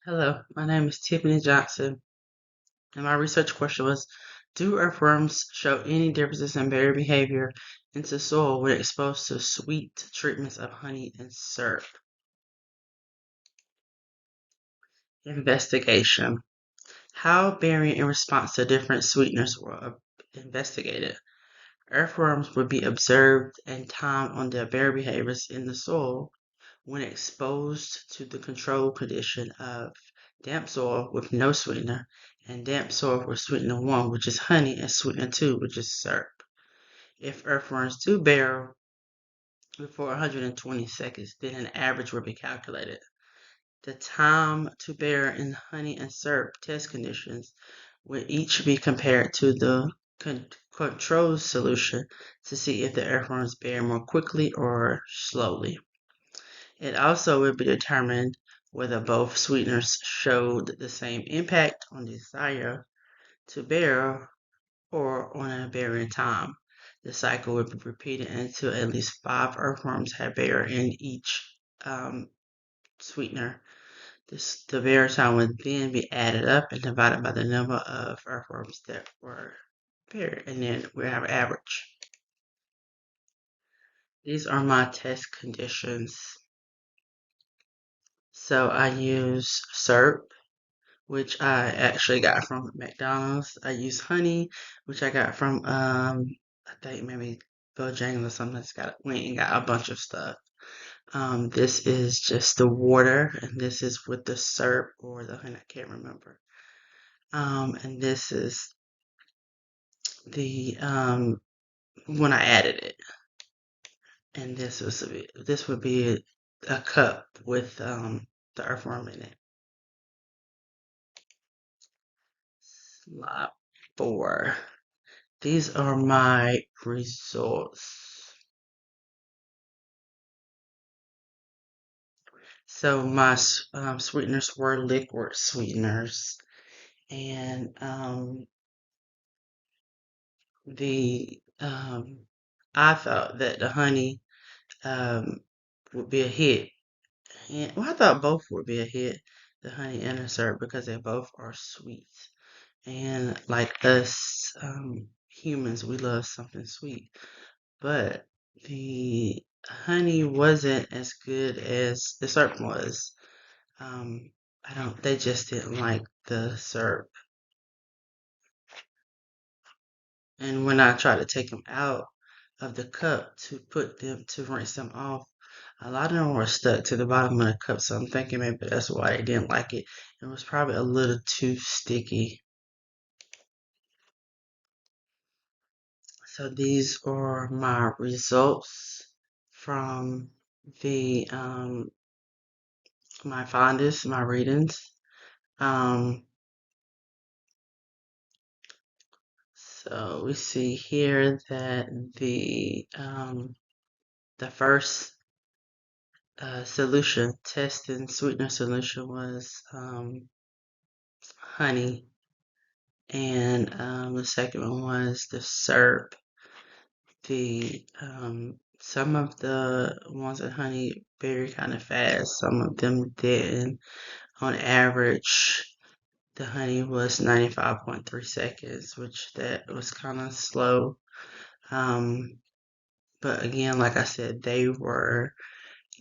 Hello, my name is Tiffany Johnson, and my research question was, do earthworms show any differences in berry behavior into soil when exposed to sweet treatments of honey and syrup? Investigation. How berry in response to different sweeteners were investigated. Earthworms would be observed and timed on their berry behaviors in the soil when exposed to the control condition of damp soil with no sweetener and damp soil with sweetener 1, which is honey, and sweetener 2, which is syrup. If earthworms do bear before 120 seconds, then an average will be calculated. The time to bear in honey and syrup test conditions will each be compared to the control solution to see if the earthworms bear more quickly or slowly. It also will be determined whether both sweeteners showed the same impact on desire to bear or on a bearing time. The cycle will be repeated until at least 5 earthworms have bear in each sweetener. The bear time would then be added up and divided by the number of earthworms that were bear, and then we have an average. These are my test conditions. So I use syrup, which I actually got from McDonald's. I use honey, which I got from I think maybe Bojangles or something. That's got went and got a bunch of stuff. This is just the water, and this is with the syrup or the honey. I can't remember. And this is the when I added it, and this would be a cup with the earthworm in it. Slide 4. These are my results. So my sweeteners were liquid sweeteners, and the I thought that the honey um, would be a hit, and well, I thought both would be a hit, the honey and the syrup, because they both are sweet, and like us humans, we love something sweet. But the honey wasn't as good as the syrup was. Um, I don't. They just didn't like the syrup. And when I tried to take them out of the cup to rinse them off, a lot of them were stuck to the bottom of the cup. So I'm thinking maybe that's why they didn't like it. It was probably a little too sticky. So these are my results from the my findings, my readings. Um, so we see here that the first solution, testing sweetener solution, was honey, and the second one was the syrup. The some of the ones with honey very kind of fast, some of them didn't. On average, the honey was 95.3 seconds, which that was kind of slow. Um, but again, like I said,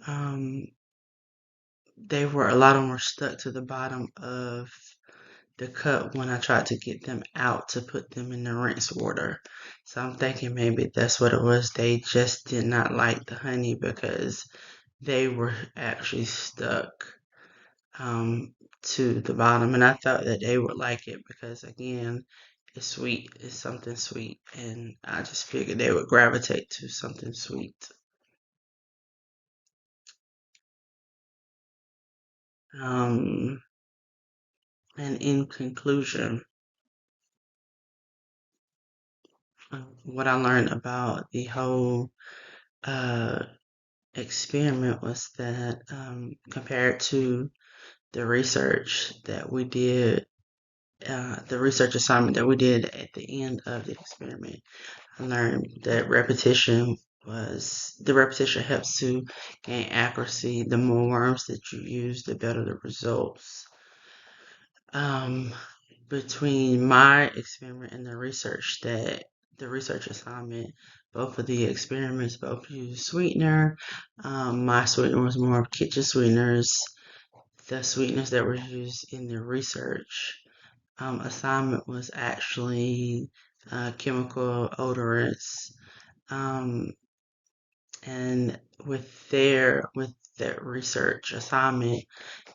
um, they were a lot of them were stuck to the bottom of the cup when I tried to get them out to put them in the rinse water. So I'm thinking maybe that's what it was. They just did not like the honey because they were actually stuck to the bottom, and I thought that they would like it because again, it's sweet. It's something sweet, and I just figured they would gravitate to something sweet. Um, and in conclusion, what I learned about the whole uh, experiment was that compared to the research that we did, the research assignment that we did at the end of the experiment, I learned that the repetition helps to gain accuracy. The more worms that you use, the better the results. um, between my experiment and the research assignment, both of the experiments both use sweetener. My sweetener was more of kitchen sweeteners. The sweeteners that were used in the research assignment was actually chemical odorants. Um, and with that research assignment,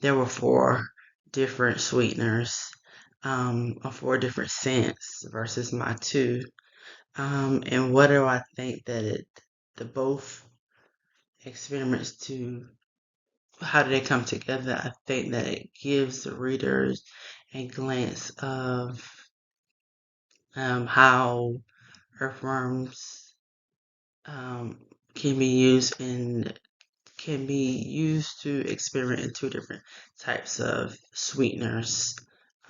there were four different sweeteners, or four different scents versus my two. And what do I think that the both experiments to how do they come together? I think that it gives the readers a glance of how earthworms um, can be used in can be used to experiment in two different types of sweeteners,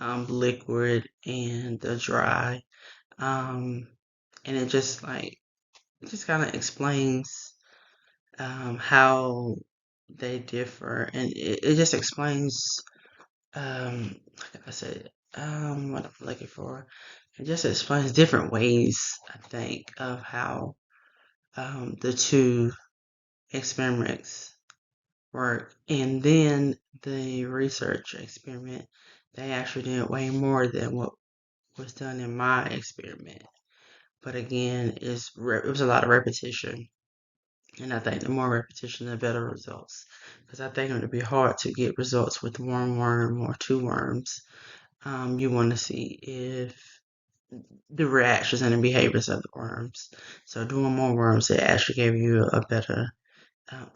liquid and the dry. Um, and it just kind of explains how they differ, and it just explains, like I said, what I'm looking for. It just explains different ways, I think, of how the two experiments work. And then the research experiment, they actually did way more than what was done in my experiment. But again, it was a lot of repetition. And I think the more repetition, the better results. Because I think it would be hard to get results with one worm or two worms. You want to see if the reactions and the behaviors of the worms. So doing more worms, it actually gave you a better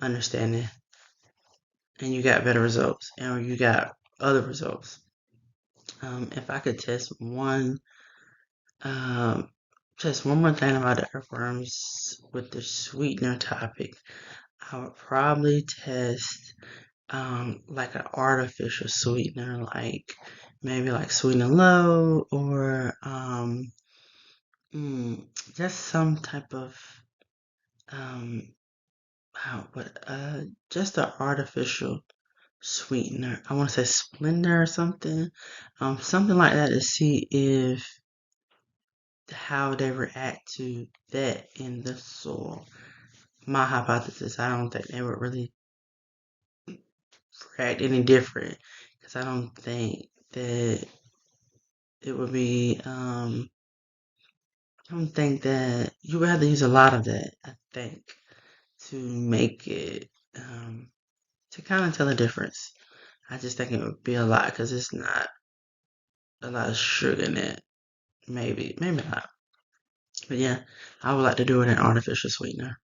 understanding, and you got better results, and you got other results. If I could um, test one more thing about the earthworms with the sweetener topic, I would probably test like an artificial sweetener, like maybe like Sweet and Low, or just some type of um, just an artificial sweetener. I want to say Splendor or something, something like that to see if how they react to that in the soil. My hypothesis, I don't think they would really react any different because I don't think that it would be. I don't think that you would have to use a lot of that. I think to make it to kind of tell the difference. I just think it would be a lot because it's not a lot of sugar in it. Maybe not. But yeah, I would like to do it in artificial sweetener.